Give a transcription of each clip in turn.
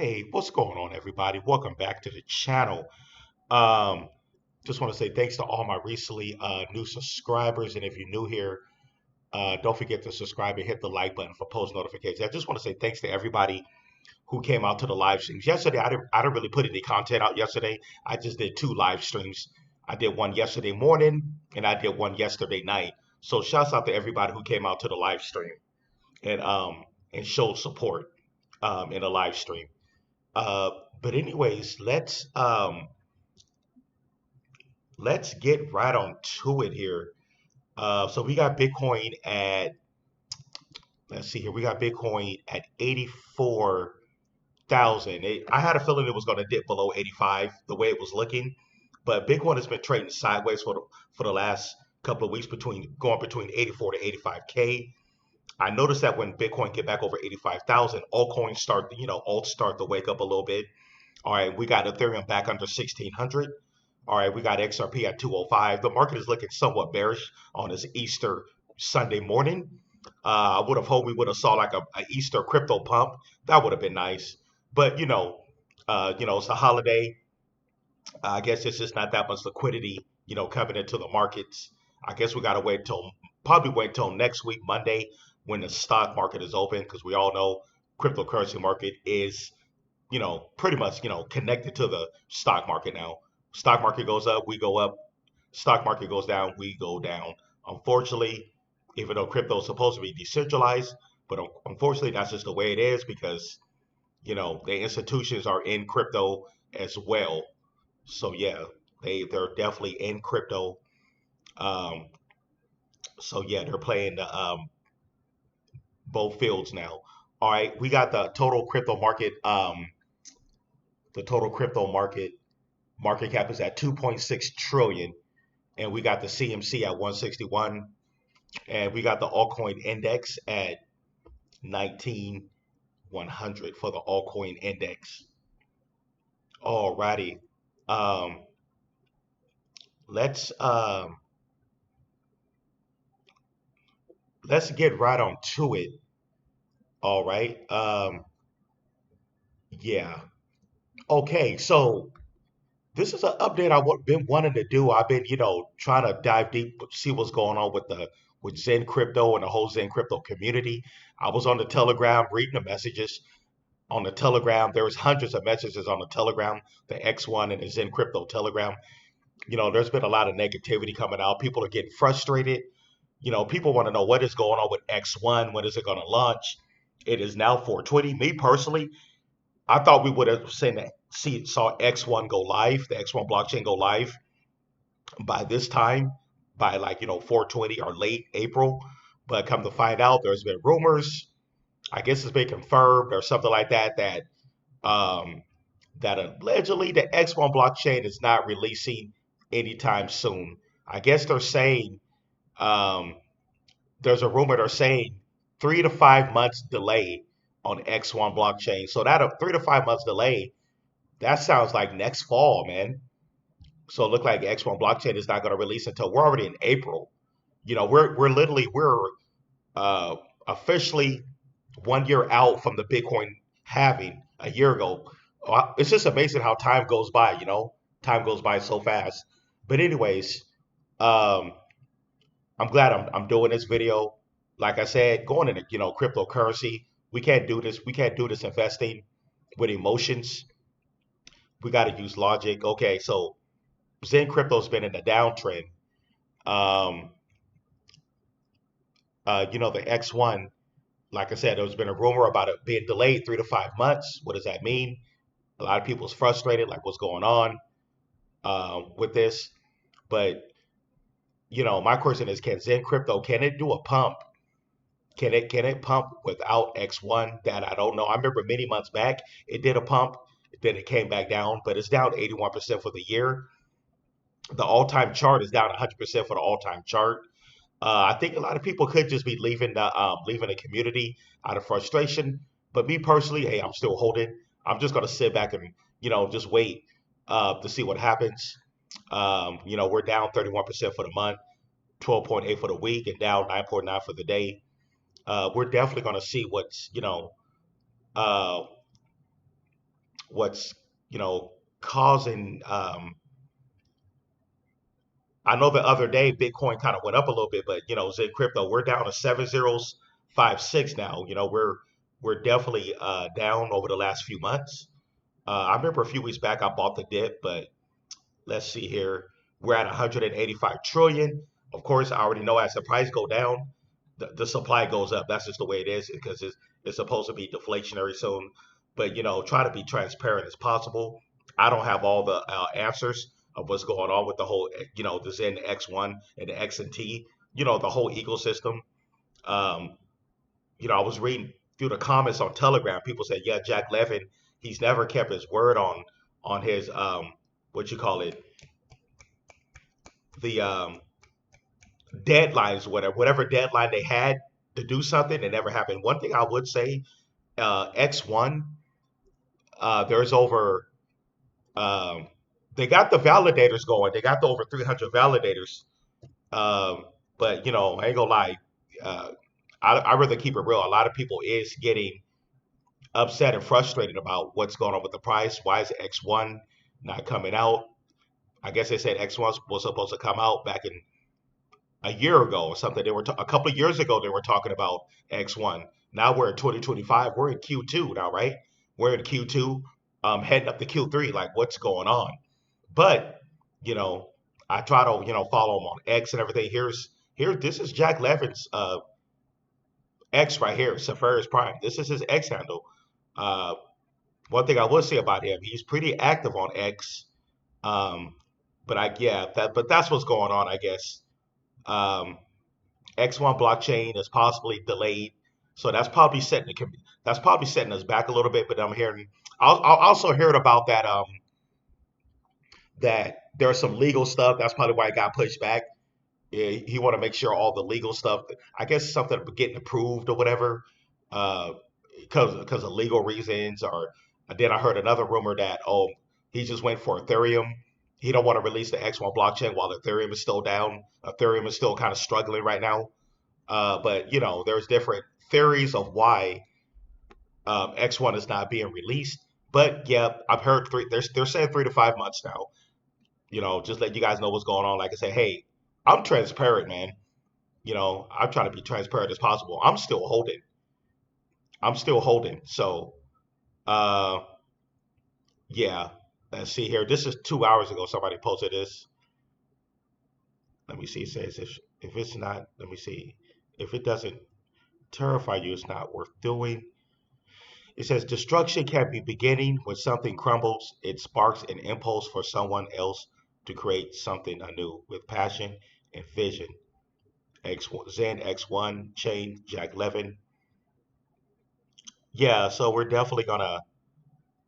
Hey, what's going on, everybody? Welcome back to the channel. Um, just want to say thanks to all my recently new subscribers, and if you're new here, don't forget to subscribe and hit the like button for post notifications. I just want to say thanks to everybody who came out to the live streams yesterday. I didn't really put any content out yesterday. I just did two live streams. I did one yesterday morning, and I did one yesterday night. So shouts out to everybody who came out to the live stream and showed support in the live stream. Uh, but anyways, let's get right on to it here. So we got Bitcoin at let's see here. We got Bitcoin at 84,000. I had a feeling it was going to dip below 85 the way it was looking, but Bitcoin has been trading sideways for the last couple of weeks between 84 to 85K. I noticed that when Bitcoin get back over 85,000, alts start to wake up a little bit. All right, we got Ethereum back under 1600. All right, we got XRP at 205. The market is looking somewhat bearish on this Easter Sunday morning. I would have hoped we would have saw like a Easter crypto pump. That would have been nice. But it's a holiday. I guess it's just not that much liquidity, coming into the markets. I guess we gotta wait till next week, Monday, when the stock market is open, because we all know cryptocurrency market is pretty much, connected to the stock market now. Stock market goes up, we go up. Stock market goes down, we go down. Unfortunately, even though crypto is supposed to be decentralized, but unfortunately, that's just the way it is because, the institutions are in crypto as well. So yeah, they're definitely in crypto. Um, so yeah, they're playing both fields now. All right, we got the total crypto market. The total crypto market cap is at 2.6 trillion, and we got the CMC at 161, and we got the altcoin index at 19,100 for the altcoin index. Alrighty, um, let's um, let's get right on to it. All right, yeah. Okay, so this is an update been wanting to do. I've been, trying to dive deep, see what's going on with Zen Crypto and the whole Zen Crypto community. I was on the Telegram reading the messages on the Telegram. There was hundreds of messages on the Telegram, the X1 and the Zen Crypto Telegram. There's been a lot of negativity coming out. People are getting frustrated. People want to know what is going on with X1. When is it going to launch? It is now 420. Me personally, I thought we would have saw X1 go live, the X1 blockchain go live by this time, by 420 or late April. But come to find out, there's been rumors. I guess it's been confirmed or something like that um, that allegedly the X1 blockchain is not releasing anytime soon. I guess they're saying um, there's a rumor they're saying 3 to 5 months delay on X1 blockchain. So that a 3 to 5 months delay, that sounds like next fall, man. So it looked like X1 blockchain is not going to release until we're already in April. We're uh, officially 1 year out from the Bitcoin halving a year ago. It's just amazing how time goes by. Time goes by so fast. But anyways, um, I'm glad I'm doing this video. Like I said, going into cryptocurrency, we can't do this. We can't do this investing with emotions. We got to use logic. Okay, so Zen crypto's been in a downtrend. Um, the X1, like I said, there's been a rumor about it being delayed 3 to 5 months. What does that mean? A lot of people's frustrated, like what's going on with this. But my question is, can Zen crypto can it do a pump? Can it pump without X1? That I don't know. I remember many months back it did a pump, then it came back down, but it's down 81% for the year. The all-time chart is down 100% for the all-time chart. I think a lot of people could just be leaving the community out of frustration. But me personally, hey, I'm still holding. I'm just gonna sit back and just wait to see what happens. We're down 31% for the month, 12.8 for the week, and down 9.9 for the day. We're definitely gonna see what's uh, what's you know causing. I know the other day Bitcoin kind of went up a little bit, but Zen Crypto, we're down to 7056 now. We're definitely down over the last few months. I remember a few weeks back I bought the dip, but let's see here. We're at 185 trillion. Of course, I already know as the price go down, the supply goes up. That's just the way it is because it's supposed to be deflationary soon. But try to be transparent as possible. I don't have all the answers of what's going on with the whole, the Zen X1 and the X and T. The whole ecosystem. Um, I was reading through the comments on Telegram. People said, "Yeah, Jack Levin, he's never kept his word on his what you call it, the deadlines, whatever deadline they had to do something, it never happened." One thing I would say, X1, there's over, um, they got the validators going. They got the over 300 validators. Um, but I ain't gonna lie, uh, I rather keep it real. A lot of people is getting upset and frustrated about what's going on with the price. Why is X1 not coming out? I guess they said X1 was supposed to come out back in a year ago or something. A couple of years ago they were talking about X1. Now we're in 2025. We're in Q2 now, right? We're in Q2, heading up to Q3. Like, what's going on? But you know, I try to follow him on X and everything. Here. This is Jack Levin's X right here, Safari's Prime. This is his X handle. Uh, One thing I will say about him, he's pretty active on X. Um, but that's what's going on, I guess. Um, X1 blockchain is possibly delayed, so that's probably setting us back a little bit. But I'm hearing, I also heard about that there's some legal stuff. That's probably why it got pushed back. Yeah, he want to make sure all the legal stuff. I guess something getting approved or whatever, uh, because of legal reasons. Or then I heard another rumor that he just went for Ethereum. He don't want to release the X1 blockchain while Ethereum is still down. Ethereum is still kind of struggling right now. But there's different theories of why X1 is not being released. But yeah, I've heard they're saying 3 to 5 months now. Just let you guys know what's going on. Like I said, hey, I'm transparent, man. I'm trying to be transparent as possible. I'm still holding. I'm still holding. So, uh, yeah. Let's see here. This is 2 hours ago. Somebody posted this. Let me see. It says if it's not. Let me see. If it doesn't terrify you, it's not worth doing. It says destruction can be beginning when something crumbles. It sparks an impulse for someone else to create something anew with passion and vision. Zen X1 chain Jack Levin. Yeah, so we're definitely gonna.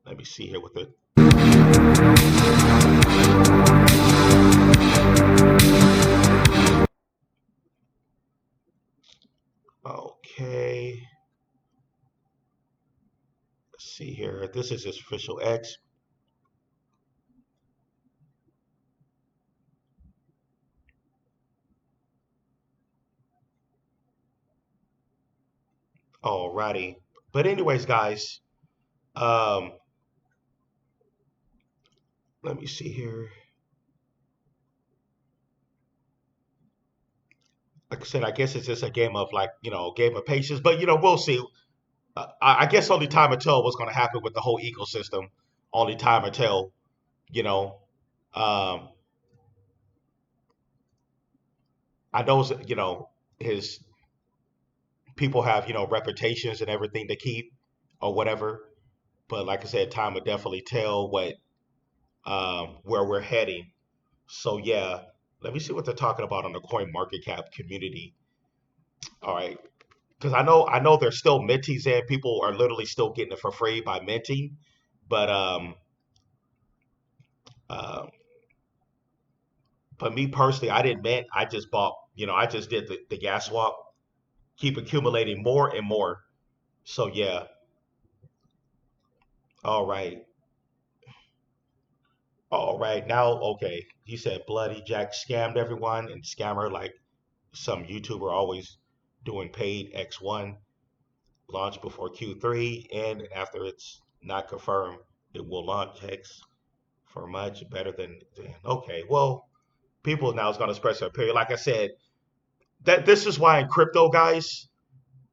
Let me see here with it. Okay, let's see here. This is his official X. Alrighty. But anyways, guys, um, let me see here. Like I said, I guess it's just a game of game of patience. But we'll see. I guess only time will tell what's going to happen with the whole ecosystem. Only time will tell. You know, um, I know his people have reputations and everything to keep or whatever. But like I said, time will definitely tell what where we're heading. So yeah, let me see what they're talking about on the coin market cap community. All right, because I know there's still minties and people are literally still getting it for free by minting. But uh, me personally, I didn't mint. I just bought. I just did the gas swap. Keep accumulating more and more. So yeah. All right. All right. Now, okay. He said Bloody Jack scammed everyone and scammer like some YouTuber always doing paid X1 launch before Q3 and after it's not confirmed. It will launch X for much better than okay. Well, people now is going to express their opinion. Like I said, that this is why in crypto, guys,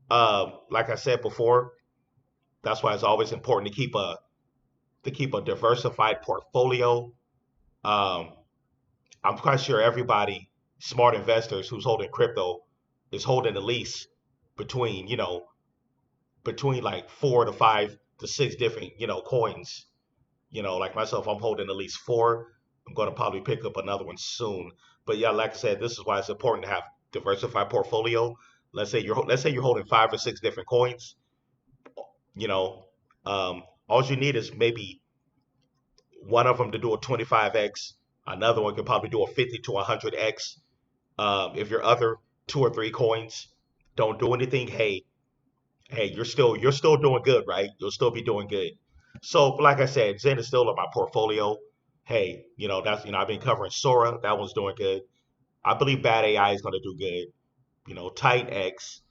like I said before, that's why it's always important to keep a diversified portfolio. Um, I'm quite sure everybody, smart investors who's holding crypto, is holding at least between between like 4 to 5 to 6 different coins. Like myself, I'm holding at least four. I'm going to probably pick up another one soon. But yeah, like I said, this is why it's important to have diversified portfolio. Let's say you're holding 5 or 6 different coins. You know, all you need is maybe one of them to do a 25x. Another one could probably do a 50 to 100x. If your other 2 or 3 coins don't do anything, hey, you're still doing good, right? You'll still be doing good. So, like I said, Zen is still in my portfolio. Hey, that's I've been covering Sora. That one's doing good. I believe Bad AI is going to do good. Titan X.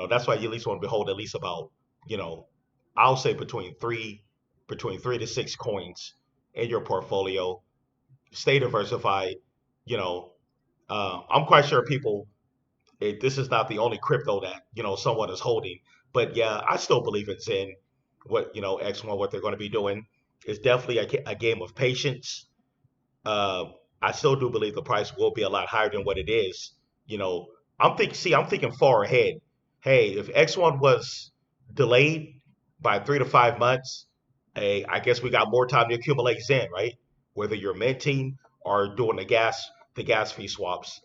That's why you at least want to hold at least about you know, I'll say between 3 to 6 coins in your portfolio. Stay diversified. You know, I'm quite sure this is not the only crypto that someone is holding. But yeah, I still believe it's in what X1, what they're going to be doing. Is definitely a game of patience. uh, I still do believe the price will be a lot higher than what it is. You know, I'm thinking far ahead. Hey, if X1 was delayed by 3 to 5 months, hey, I guess we got more time to accumulate Zen, right? Whether you're minting or doing the gas fee swaps,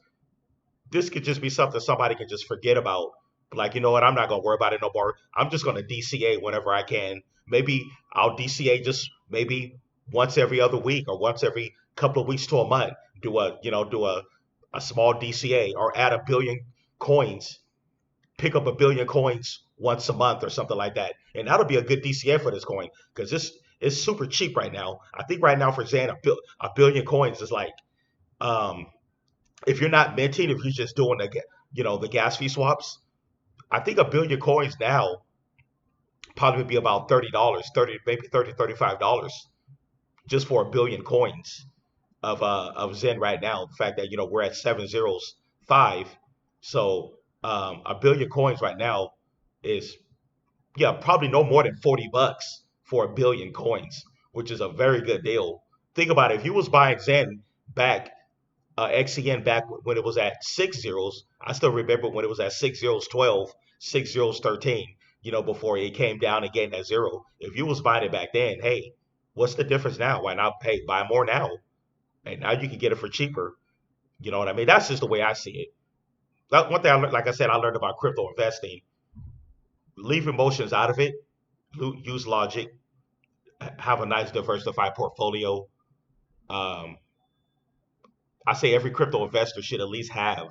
this could just be something somebody can just forget about. Like, you know what? I'm not gonna worry about it no more. I'm just gonna DCA whenever I can. Maybe I'll DCA just maybe once every other week or once every couple of weeks to a month. Do a small DCA or add a billion coins, pick up a billion coins once a month or something like that, and that'll be a good DCA for this coin because this is super cheap right now. I think right now for Zan a billion coins is like um if you're not minting, if you're just doing the gas fee swaps, I think a billion coins now probably be about $30, 30 maybe 30 $35 just for a billion coins of Zen right now. The fact that we're at 705, so a billion coins right now is yeah probably no more than $40 for a billion coins, which is a very good deal. Think about it. If you was buying Zen back XCN back when it was at 6 zeros. I still remember when it was at 6 zeros 12, 6 zeros 13, before it came down again at zero. If you was buying it back then, hey, what's the difference now? Why not pay buy more now? And now you can get it for cheaper. You know what I mean? That's just the way I see it. That one thing like I said, I learned about crypto investing. Leave emotions out of it. Use logic. Have a nice diversified portfolio. Um, I say every crypto investor should at least have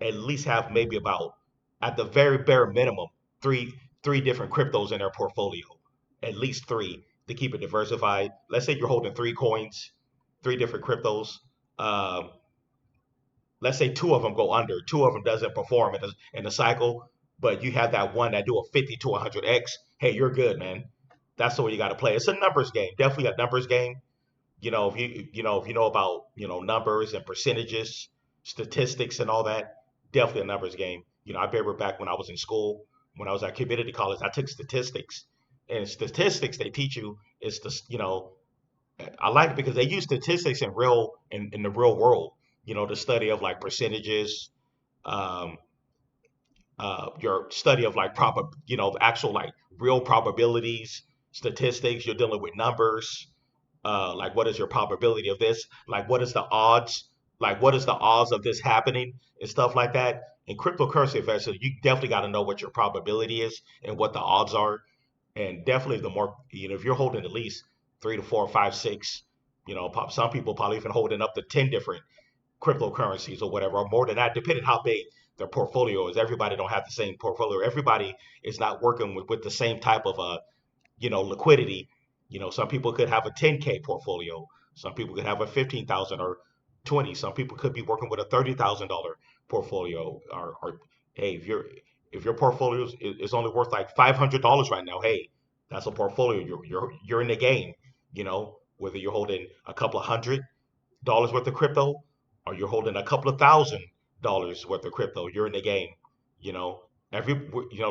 maybe about at the very bare minimum three different cryptos in their portfolio, at least three to keep it diversified. Let's say you're holding 3 coins, 3 different cryptos. Um, let's say two of them go under, two of them doesn't perform in the cycle, but you have that one that do a 50 to 100x. Hey, you're good, man. That's the way you got to play. It's a numbers game, definitely a numbers game. If you know about numbers and percentages, statistics and all that, definitely a numbers game. I remember back when I was in school, when I was at community college, I took statistics, and statistics they teach you is I like it because they use statistics in the real world. The study of like percentages, um, your study of like actual like real probabilities, statistics. You're dealing with numbers, like what is your probability of this, like what is the odds of this happening and stuff like that. In cryptocurrency investing, you definitely got to know what your probability is and what the odds are. And definitely the more if you're holding at least 3 to 4 5 6, some people probably even holding up to 10 different cryptocurrencies or whatever, or more than that, depending how big their portfolio is. Everybody don't have the same portfolio. Everybody is not working with the same type of liquidity. Some people could have a 10K portfolio. Some people could have a 15,000 or 20. Some people could be working with a $30,000 portfolio. Or hey, if your portfolio is only worth like $500 right now, hey, That's a portfolio. You're in the game. You know, whether you're holding a couple of $100 worth of crypto or you're holding a couple of $1,000 worth of crypto, you're in the game. You know, every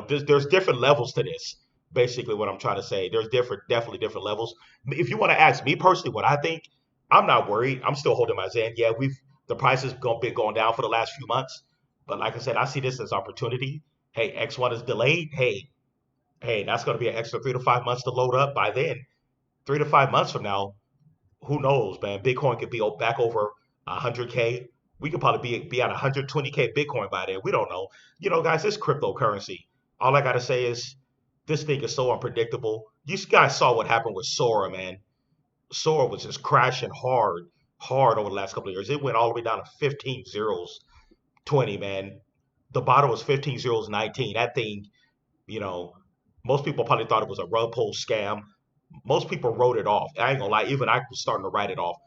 there's different levels to this. Basically, what I'm trying to say, there's definitely different levels. If you want to ask me personally, what I think, I'm not worried. I'm still holding my Zen. Yeah, the price has been going down for the last few months, but like I said, I see this as opportunity. Hey, X1 is delayed. Hey, that's going to be an extra 3 to 5 months to load up. By then, 3 to 5 months from now, who knows, man? Bitcoin could be back over 100K. We could probably be at 120K Bitcoin by then. We don't know. Guys, this cryptocurrency. All I gotta say is this thing is so unpredictable. You guys saw what happened with Sora, man. Sora was just crashing hard over the last couple of years. It went all the way down to 15 zeros, 20, man. The bottom was 15 zeros, 19. That thing, you know, most people probably thought it was a rug pull scam. Most people wrote it off. I ain't gonna lie, even I was starting to write it off.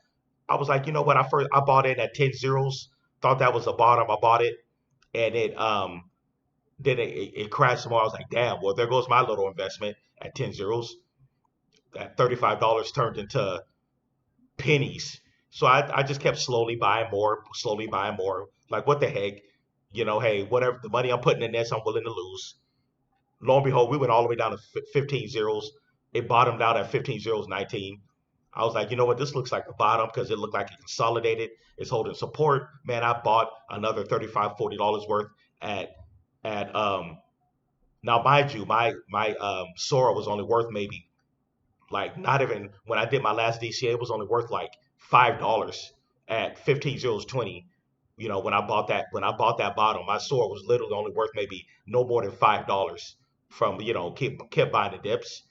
I was like, you know what? I bought in at 10 zeros, thought that was the bottom. I bought it, and it crashed some more. I was like, damn. Well, there goes my little investment at 10 zeros. That $35 turned into pennies. So I just kept slowly buying more. Like what the heck? Hey, whatever the money I'm putting in this, I'm willing to lose. Lo and behold, we went all the way down to 15 zeros. It bottomed out at 15 zeros, 19. I was like, you know what? This looks like the bottom because it looked like it consolidated. It's holding support. Man, I bought another $35, $40 worth at now mind you, my Sora was only worth maybe like not even when I did my last DCA, it was only worth like $5 at 15 zeros 20. When I bought that bottom, my Sora was literally only worth maybe no more than $5 from kept buying the dips.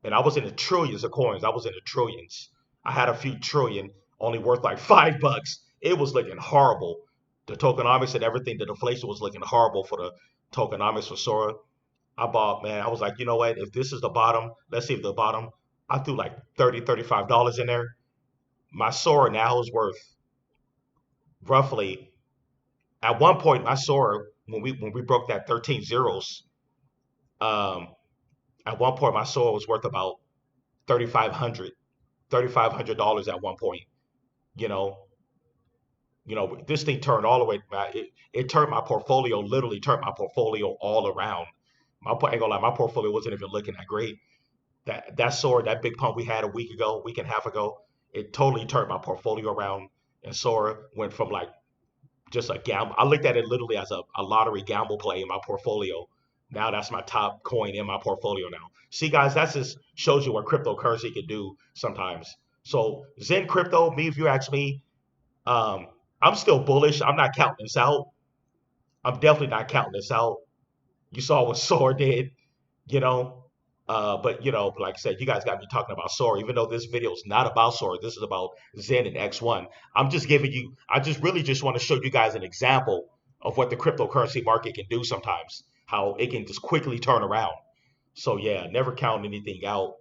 And I was in the trillions of coins. I was in the trillions. I had a few trillion, only worth like $5. It was looking horrible. The tokenomics and everything, the deflation was looking horrible for the tokenomics for Sora. I bought, man, I was like, you know what? If this is the bottom, let's see if the bottom. I threw like $35 in there. My Sora now is worth roughly, at one point, my Sora, when we broke that 13 zeros, um, at one point my Sora was worth about 3,500 $3,500 at one point. You know, this thing turned all the way. It turned my portfolio, literally turned my portfolio all around. I ain't gonna lie, my portfolio wasn't even looking that great. That sword, that big pump we had a week and a half ago, it totally turned my portfolio around. And Sora went from like just a gamble. I looked at it literally as a lottery gamble play in my portfolio. Now that's my top coin in my portfolio now. See, guys, that just shows you what cryptocurrency can do sometimes. So Zen crypto, me, if you ask me, um, I'm still bullish. I'm not counting this out. I'm definitely not counting this out. You saw what Sora did, you know. But like I said, you guys got me talking about Sora, even though this video is not about Sora. This is about Zen and X1. I'm just giving you. I just really just want to show you guys an example of what the cryptocurrency market can do sometimes. How it can just quickly turn around. So yeah, never count anything out.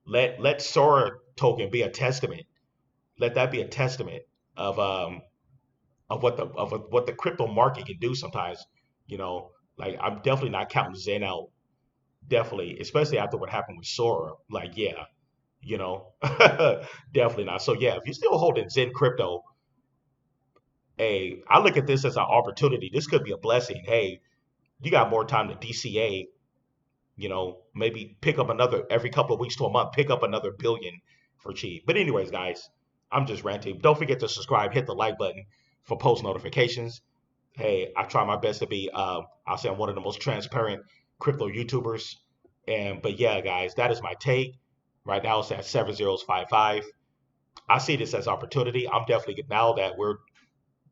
Let Sora token be a testament. Let that be a testament of what the crypto market can do sometimes. You know, like I'm definitely not counting Zen out. Definitely, especially after what happened with Sora. Like, yeah, you know, definitely not. So yeah, if you're still holding Zen crypto, hey, I look at this as an opportunity. This could be a blessing. Hey, you got more time to DCA. Maybe pick up another every couple of weeks to a month. Pick up another billion for cheap. But anyways, guys, I'm just ranting. Don't forget to subscribe. Hit the like button for post notifications. Hey, I try my best to be. I'll say I'm one of the most transparent crypto YouTubers. But yeah, guys, that is my take. Right now it's at 7055. I see this as opportunity. I'm definitely now that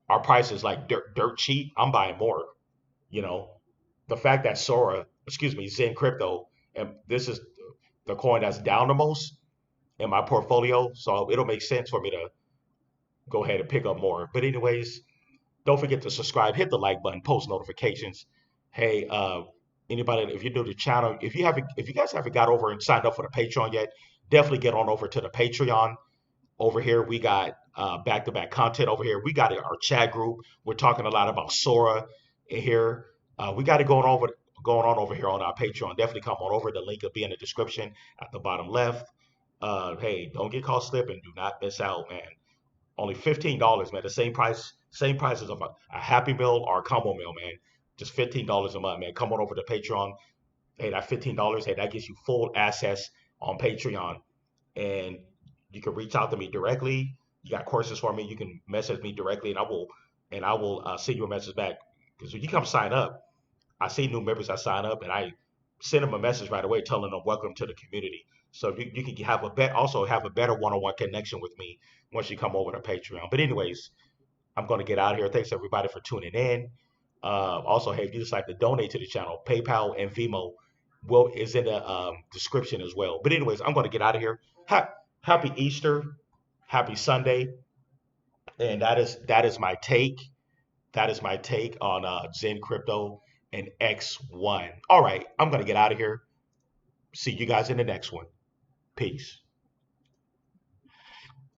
our price is like dirt cheap. I'm buying more. You know, the fact that Zen Crypto, and this is the coin that's down the most in my portfolio, so it'll make sense for me to go ahead and pick up more. But anyways, don't forget to subscribe, hit the like button, post notifications. Hey, anybody, if you're new to the channel, if you guys haven't got over and signed up for the Patreon yet, definitely get on over to the Patreon. Over here, we got back-to-back content over here. We got our chat group. We're talking a lot about Sora in here. We got it going on over here on our Patreon. Definitely come on over. The link will be in the description at the bottom left. Hey, don't get caught slipping. Do not miss out, man. Only $15, man. The same price as a Happy Meal or a combo meal, man. Just $15 a month, man. Come on over to Patreon. Hey, that $15, hey, that gives you full access on Patreon, and you can reach out to me directly. You got courses for me. You can message me directly, and I will send you a message back. Because when you come sign up, I see new members that sign up, and I send them a message right away telling them welcome to the community. So you can also have a better one-on-one connection with me once you come over to Patreon. But anyways, I'm going to get out of here. Thanks everybody for tuning in. Also, hey, if you just like to donate to the channel, PayPal and Venmo is in the description as well. But anyways, I'm going to get out of here. Happy Easter, happy Sunday, and that is my take. That is my take on Zen Crypto and X1. All right, I'm going to get out of here. See you guys in the next one. Peace.